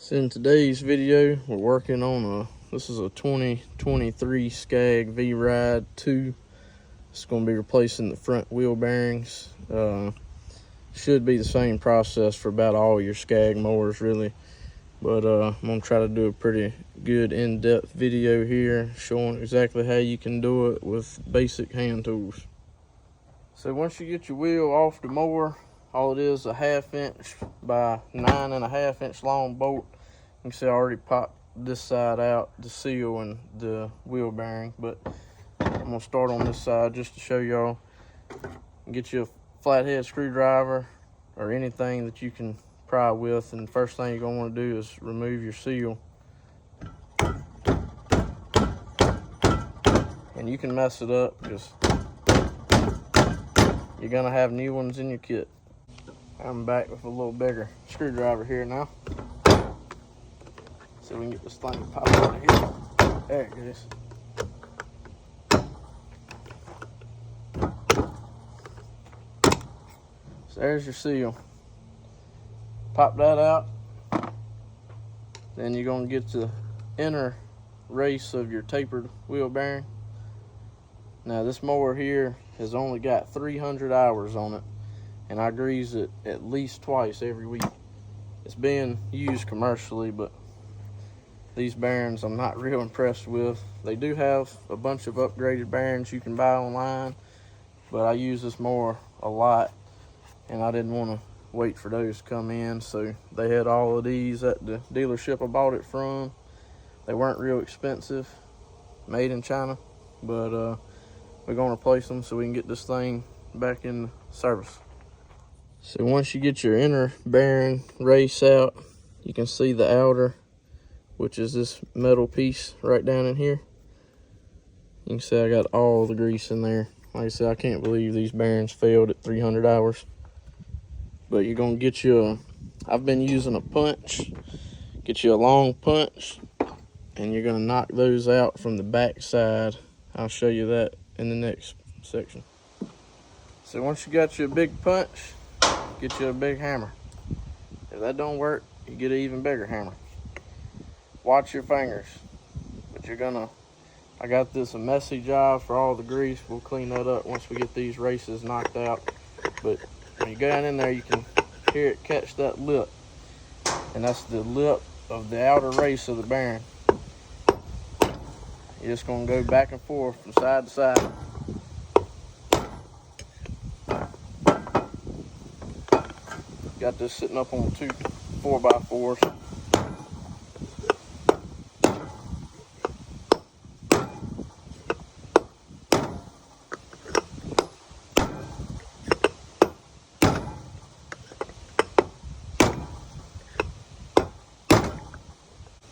So in today's video, we're working on this is a 2023 Scag Vride 2. It's going to be replacing the front wheel bearings. Should be the same process for about all your Scag mowers really. But I'm going to try to do a pretty good in-depth video here showing exactly how you can do it with basic hand tools. So once you get your wheel off the mower, all it is a 1/2 inch by 9.5 inch long bolt. You can see I already popped this side out, the seal and the wheel bearing, but I'm gonna start on this side just to show y'all. Get you a flathead screwdriver or anything that you can pry with, and the first thing you're gonna want to do is remove your seal. And you can mess it up, just you're gonna have new ones in your kit. I'm back with a little bigger screwdriver here now, so we can get this thing popped out of here. There it goes. So there's your seal. Pop that out. Then you're gonna get the inner race of your tapered wheel bearing. Now this mower here has only got 300 hours on it, and I grease it at least twice every week. It's being used commercially, but these bearings I'm not real impressed with. They do have a bunch of upgraded bearings you can buy online, but I use this mower a lot and I didn't want to wait for those to come in, so they had all of these at the dealership I bought it from. They weren't real expensive, made in China, but we're gonna replace them so we can get this thing back in service. So once you get your inner bearing race out, you can see the outer, which is this metal piece right down in here. You can see I got all the grease in there. Like I said, I can't believe these bearings failed at 300 hours. But you're gonna get you I've been using a punch. Get you a long punch, and you're gonna knock those out from the back side. I'll show you that in the next section. So once you got you a big punch, get you a big hammer. If that don't work, you get an even bigger hammer. Watch your fingers, but I got this a messy job for all the grease. We'll clean that up once we get these races knocked out. But when you go down in there, you can hear it catch that lip, and that's the lip of the outer race of the bearing. You're just gonna go back and forth from side to side. Got this sitting up on 2 4x4s.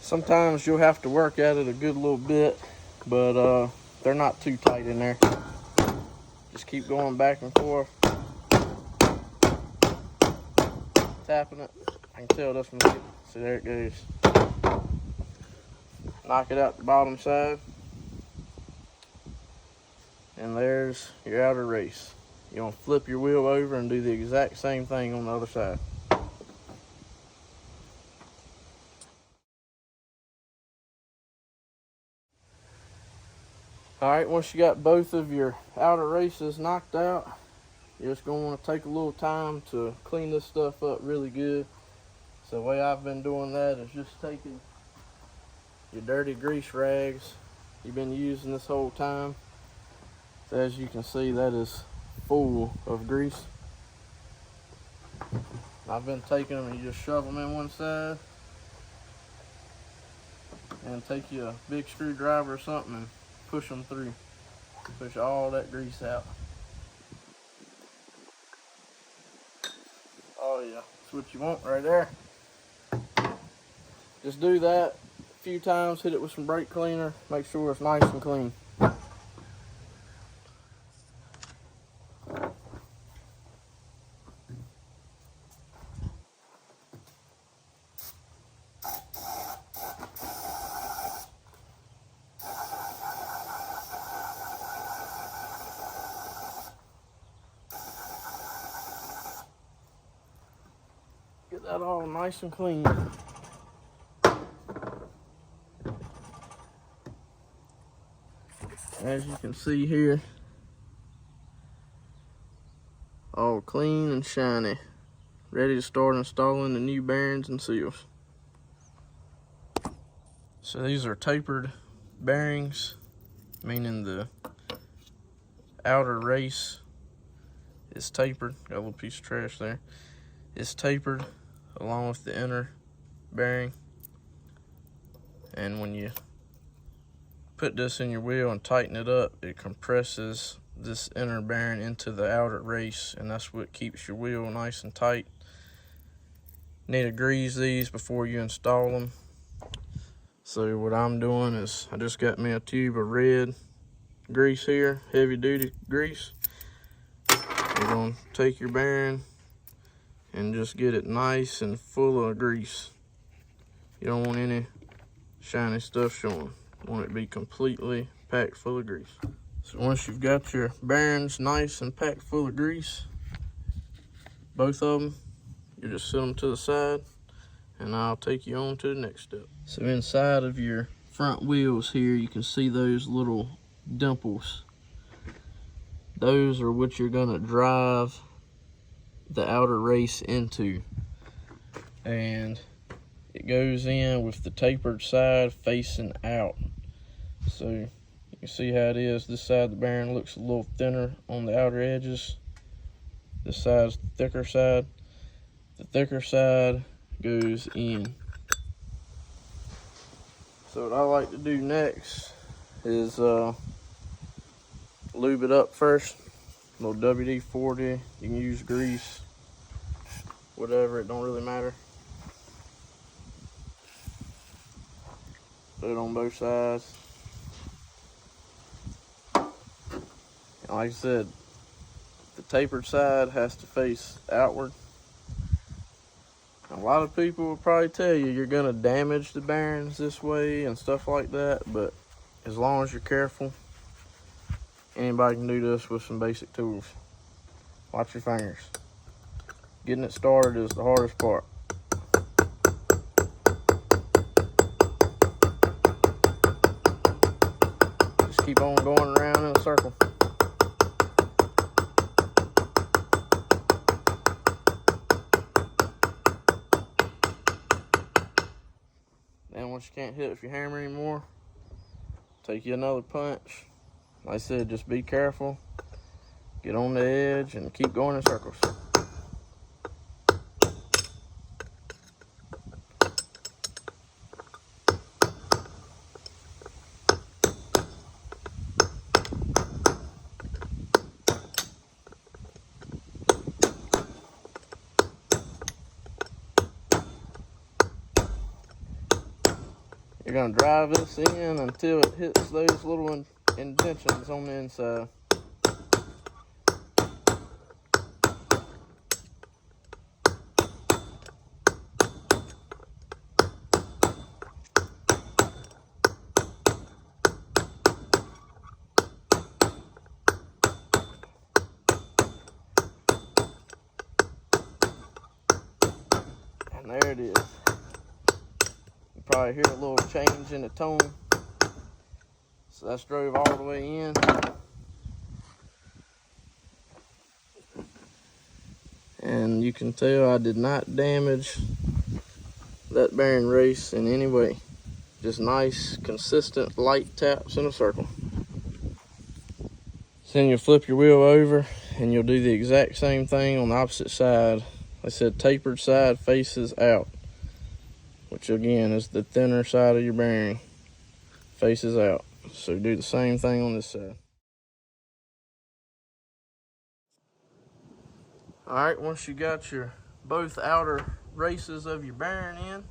Sometimes you'll have to work at it a good little bit, but they're not too tight in there. Just keep going back and forth, tapping it. I can tell this one's good. See, there it goes. Knock it out the bottom side, and there's your outer race. You're gonna flip your wheel over and do the exact same thing on the other side. All right, once you got both of your outer races knocked out, you're just gonna want to take a little time to clean this stuff up really good. So the way I've been doing that is just taking your dirty grease rags you've been using this whole time. So as you can see, that is full of grease. I've been taking them and you just shove them in one side, and take you a big screwdriver or something and push them through. Push all that grease out. Oh yeah, that's what you want right there. Just do that a few times, hit it with some brake cleaner, make sure it's nice and clean. Get that all nice and clean. As you can see here, all clean and shiny, ready to start installing the new bearings and seals. So these are tapered bearings, meaning the outer race is tapered. Got a little piece of trash there. It's tapered along with the inner bearing. And when you put this in your wheel and tighten it up, it compresses this inner bearing into the outer race, and that's what keeps your wheel nice and tight. Need to grease these before you install them. So what I'm doing is I just got me a tube of red grease here, heavy duty grease. You're gonna take your bearing and just get it nice and full of grease. You don't want any shiny stuff showing. You want it to be completely packed full of grease. So once you've got your bearings nice and packed full of grease, both of them, you just set them to the side, and I'll take you on to the next step. So inside of your front wheels here, you can see those little dimples. Those are what you're gonna drive the outer race into. And it goes in with the tapered side facing out. So you can see how it is. This side of the bearing looks a little thinner on the outer edges. This side's the thicker side. The thicker side goes in. So what I like to do next is lube it up first. A little WD-40. You can use grease, whatever, it don't really matter. Put it on both sides. And like I said, the tapered side has to face outward. A lot of people will probably tell you you're gonna damage the bearings this way and stuff like that, but as long as you're careful, anybody can do this with some basic tools. Watch your fingers. Getting it started is the hardest part. Just keep on going around in a circle. Then once you can't hit it with your hammer anymore, take you another punch. Like I said, just be careful. Get on the edge and keep going in circles. You're gonna drive this in until it hits those little indentions on the inside. And there it is. You probably hear a little change in the tone. So that's drove all the way in. And you can tell I did not damage that bearing race in any way. Just nice, consistent, light taps in a circle. So then you'll flip your wheel over and you'll do the exact same thing on the opposite side. I said tapered side faces out, which again is the thinner side of your bearing, faces out. So do the same thing on this side. All right, once you got your both outer races of your bearing in,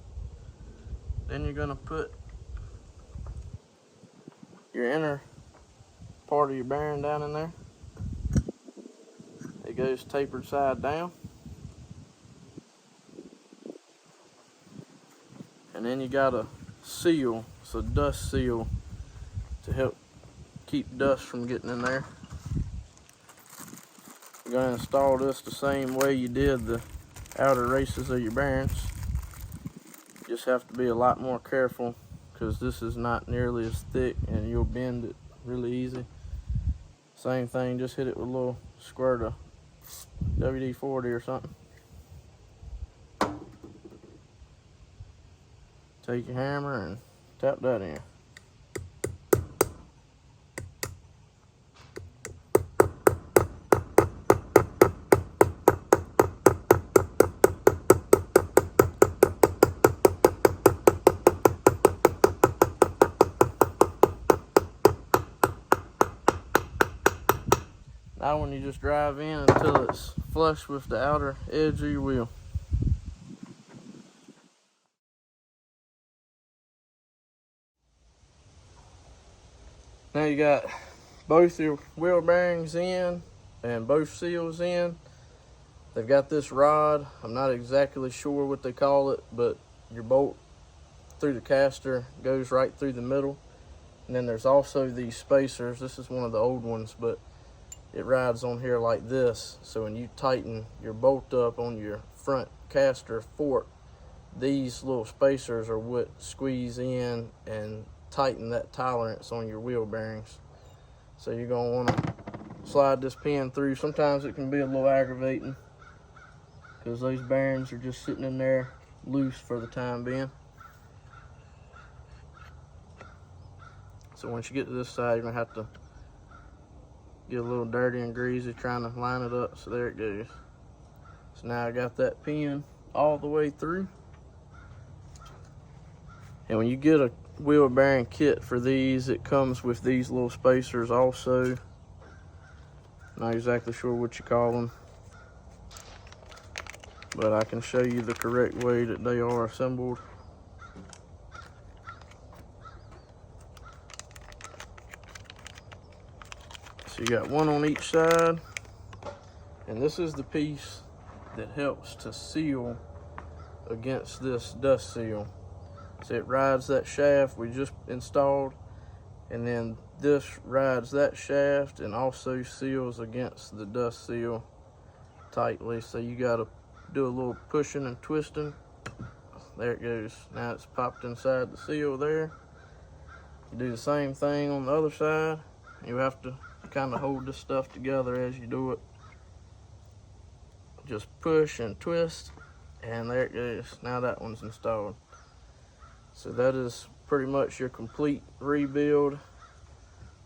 then you're gonna put your inner part of your bearing down in there. It goes tapered side down. And then you got a seal, it's a dust seal to help keep dust from getting in there. You're going to install this the same way you did the outer races of your bearings. You just have to be a lot more careful because this is not nearly as thick and you'll bend it really easy. Same thing, just hit it with a little squirt of WD-40 or something. Take your hammer and tap that in. Now when you just drive in until it's flush with the outer edge of your wheel. Now you got both your wheel bearings in and both seals in. They've got this rod. I'm not exactly sure what they call it, but your bolt through the caster goes right through the middle. And then there's also these spacers. This is one of the old ones, but it rides on here like this. So when you tighten your bolt up on your front caster fork, these little spacers are what squeeze in and tighten that tolerance on your wheel bearings. So you're going to want to slide this pin through. Sometimes it can be a little aggravating because those bearings are just sitting in there loose for the time being. So once you get to this side, you're going to have to get a little dirty and greasy trying to line it up. So there it goes. So now I got that pin all the way through. And when you get a wheel bearing kit for these, it comes with these little spacers also. Not exactly sure what you call them, but I can show you the correct way that they are assembled. So you got one on each side, and this is the piece that helps to seal against this dust seal. So it rides that shaft we just installed, and then this rides that shaft and also seals against the dust seal tightly. So you got to do a little pushing and twisting. There it goes. Now it's popped inside the seal there. You do the same thing on the other side. You have to kind of hold this stuff together as you do it. Just push and twist, and there it goes. Now that one's installed. So that is pretty much your complete rebuild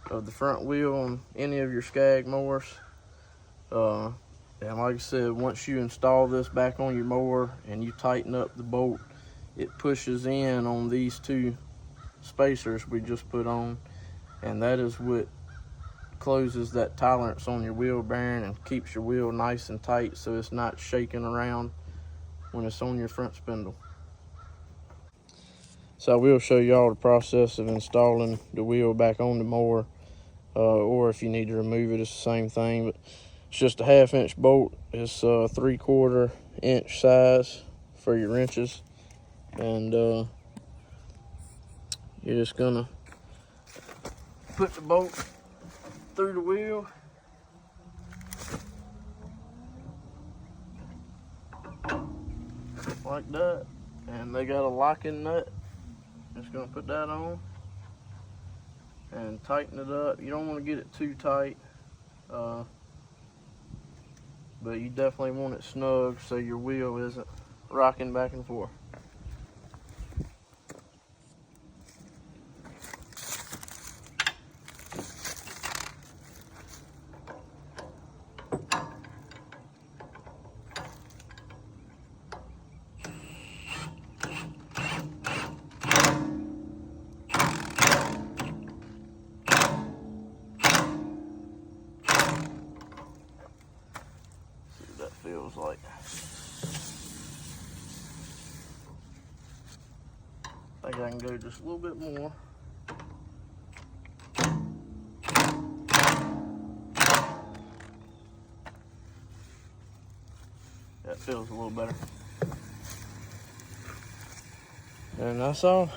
of the front wheel on any of your Scag mowers. And like I said, once you install this back on your mower and you tighten up the bolt, it pushes in on these two spacers we just put on, and that is what closes that tolerance on your wheel bearing and keeps your wheel nice and tight so it's not shaking around when it's on your front spindle. So I will show y'all the process of installing the wheel back on the mower, or if you need to remove it, it's the same thing. But it's just a 1/2 inch bolt. It's 3/4 inch size for your wrenches, and you're just gonna put the bolt through the wheel. Like that, and they got a locking nut. Just gonna put that on and tighten it up. You don't want to get it too tight, but you definitely want it snug so your wheel isn't rocking back and forth. Feels like. I think I can go just a little bit more. That feels a little better. And that's all.